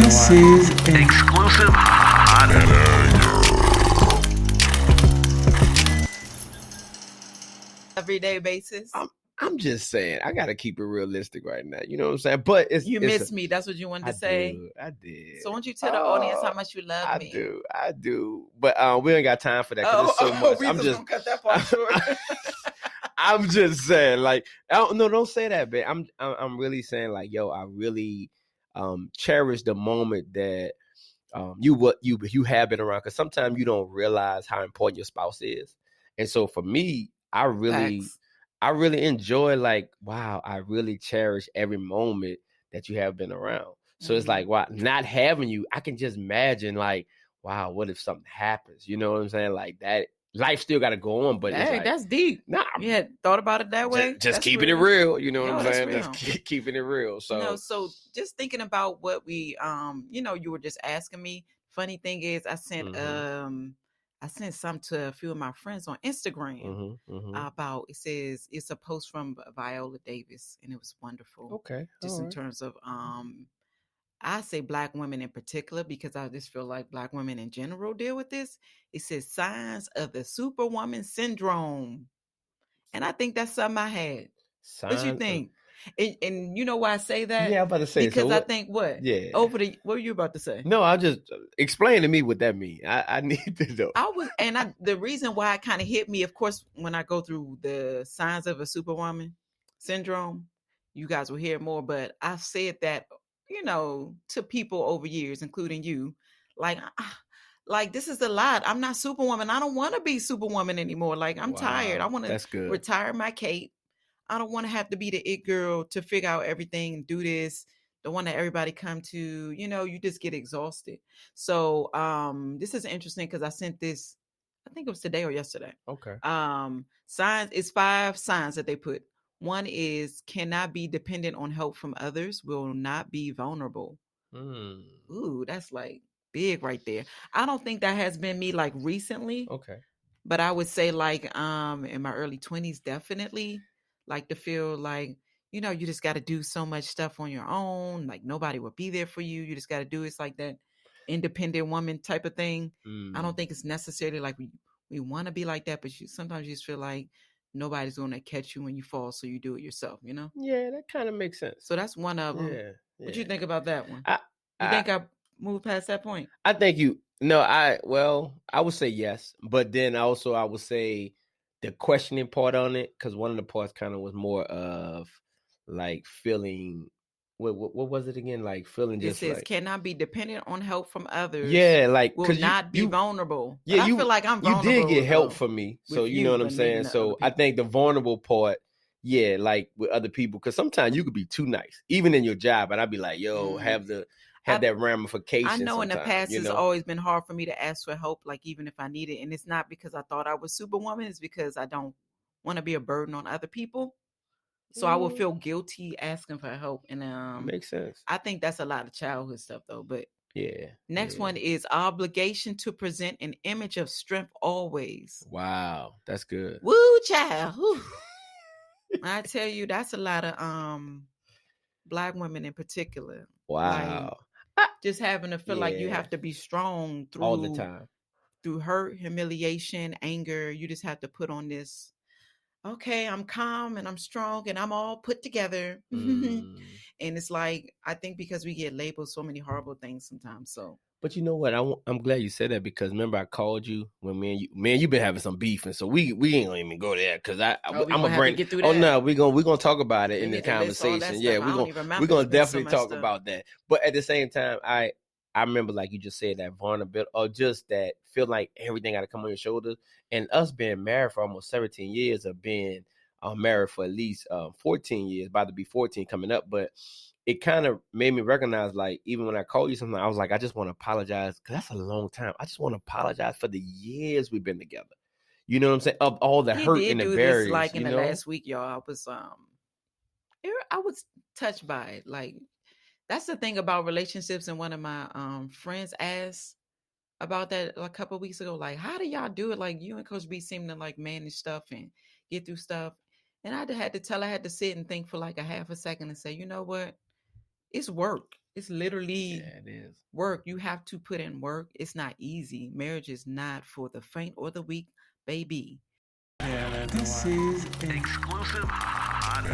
This is exclusive hot everyday basis. I'm just saying, I gotta keep it realistic right now. You know what I'm saying? But you miss me. That's what you wanted to say. I did. So, won't you tell the audience how much you love me? I do. But we ain't got time for that because it's so much. We just gonna cut that part short. I'm just saying, like, don't say that, man. I'm really saying, like, yo, I really cherish the moment that you have been around, because sometimes you don't realize how important your spouse is. And so for me, I really enjoy, like, wow, I really cherish every moment that you have been around. So it's like, wow, not having you, I can just imagine, like, wow, what if something happens? You know what I'm saying? Like, that life still got to go on, but it's like, that's deep. Nah, you had thought about it that way. Just keeping it real. You know what I'm saying? Real. Just keeping it real. So, so just thinking about what we, you were just asking me. Funny thing is, I sent some to a few of my friends on Instagram about, it says it's a post from Viola Davis, and it was wonderful. Okay. Just in terms of, I say Black women in particular, because I just feel like Black women in general deal with this. It says signs of the Superwoman syndrome. And I think that's something I had. What you think? And you know why I say that? Yeah, I'm about to say. Because I think what? Yeah. What were you about to say? No, I just explain to me what that means. I need to know. The reason why it kind of hit me, of course, when I go through the signs of a Superwoman syndrome, you guys will hear more. But I've said that, to people over years, including you, like this is a lot. I'm not Superwoman. I don't want to be Superwoman anymore. Like, I'm tired. I want to retire my cape. I don't want to have to be the it girl to figure out everything and do this. The one that everybody come to, you just get exhausted. So this is interesting because I sent this, I think it was today or yesterday. Okay. Signs, it's 5 signs that they put. One is cannot be dependent on help from others, will not be vulnerable. Ooh, that's like big right there. I don't think that has been me like recently. Okay. But I would say like in my early 20s, definitely, like to feel like, you just got to do so much stuff on your own. Like nobody will be there for you. You just got to do it. It's like that independent woman type of thing. I don't think it's necessarily like we want to be like that, but sometimes you just feel like nobody's going to catch you when you fall, so you do it yourself, Yeah, that kind of makes sense. So that's one of them. Yeah. What do you think about that one? You think I moved past that point? I think I would say yes, but then also I would say the questioning part on it, because one of the parts kind of was more of like feeling. What was it again? Like feeling just it says like cannot be dependent on help from others. Yeah, like will not be vulnerable. Yeah, I feel like I'm vulnerable. You did get help from me, so you know what I'm saying. So I think the vulnerable part, yeah, like with other people, because sometimes you could be too nice, even in your job, and I'd be like, yo, have that ramification. I know in the past it's always been hard for me to ask for help, like even if I need it, and it's not because I thought I was Superwoman, it's because I don't want to be a burden on other people. So I would feel guilty asking for help, and makes sense. I think that's a lot of childhood stuff, though. But yeah, next one is obligation to present an image of strength always. Wow, that's good. Woo, child. Woo. I tell you, that's a lot of Black women in particular. Wow, like, just having to feel like you have to be strong through all the time, through hurt, humiliation, anger. You just have to put on this. Okay, I'm calm and I'm strong and I'm all put together. And it's like, I think because we get labeled so many horrible things sometimes. So, but you know what? I'm glad you said that, because remember I called you when you've been having some beef, and so we ain't gonna even go there, because I'm gonna bring. Get through that. Oh no, we're gonna talk about it in the conversation. Yeah, we're gonna definitely talk about that. But at the same time, I remember, like you just said, that vulnerability, or just that feel like everything got to come on your shoulders. And us being married for almost 17 years, of being married for at least 14 years, about to be 14 coming up. But it kind of made me recognize, like, even when I called you something, I was like, I just want to apologize, because that's a long time. I just want to apologize for the years we've been together. You know what I'm saying? Of all the hurt and the barriers. Like in the last week, y'all, I was touched by it. Like, that's the thing about relationships. And one of my friends asked about that a couple of weeks ago. Like, how do y'all do it? Like, you and Coach B seem to like manage stuff and get through stuff. And I had to sit and think for like a half a second and say, you know what? It's work. It's literally Yeah, it is. work. You have to put in work. It's not easy. Marriage is not for the faint or the weak, baby. Exclusive hot